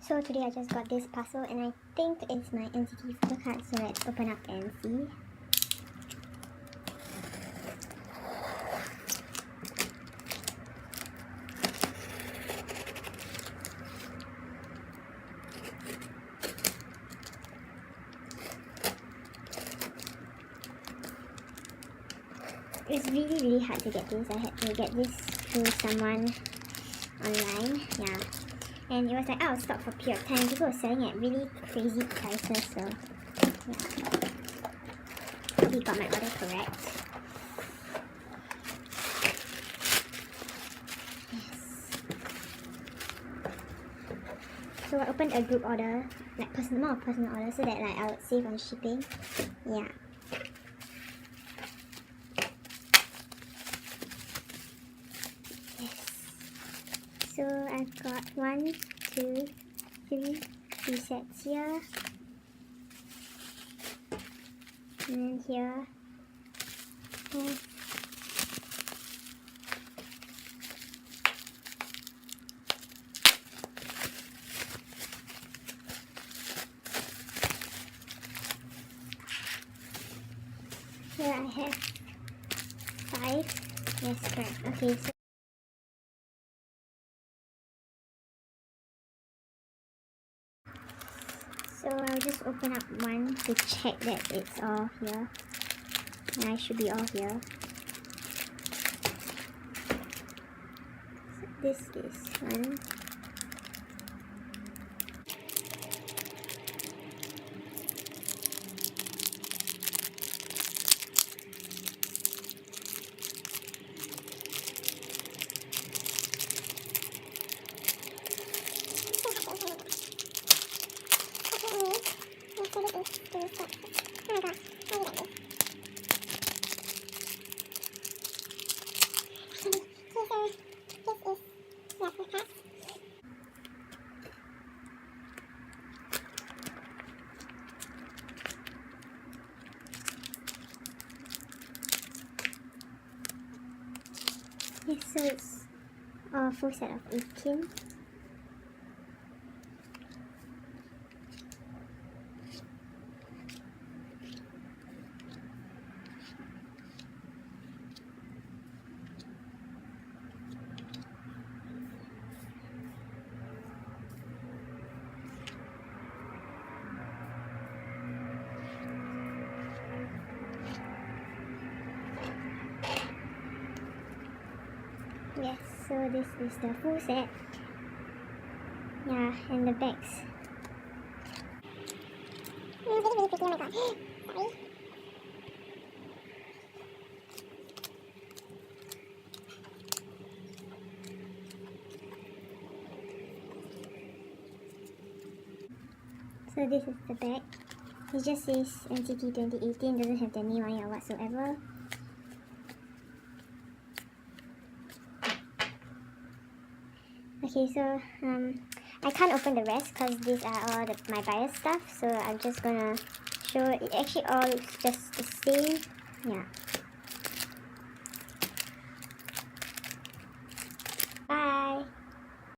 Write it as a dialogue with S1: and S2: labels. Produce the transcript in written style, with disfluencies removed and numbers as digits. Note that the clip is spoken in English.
S1: So today I just got this parcel and I think it's my NCT photocard, so let's open up and see. It's really hard to get this. I had to get this through someone online, yeah. And it was like out of stock for a period of time. People were selling at really crazy prices, so yeah. He got my order correct. Yes. So I opened a group order, like more personal order, so that like I would save on shipping. Yeah. So I've got 1, 2, 3 sets here, and then here, and here I have 5. Yes, correct. Okay, so I'll just open up one to check that it's all here. And I should be all here. So this is one. Yes, so it's a full set of 18. Yes, so this is the full set. Yeah, and the bags. Really pretty, oh my god. Sorry. So this is the bag. It just says NCT 2018, doesn't have the name on it or whatsoever. Okay, so I can't open the rest because these are all my buyer's stuff, so I'm just gonna show it. Actually all looks just the same. Yeah.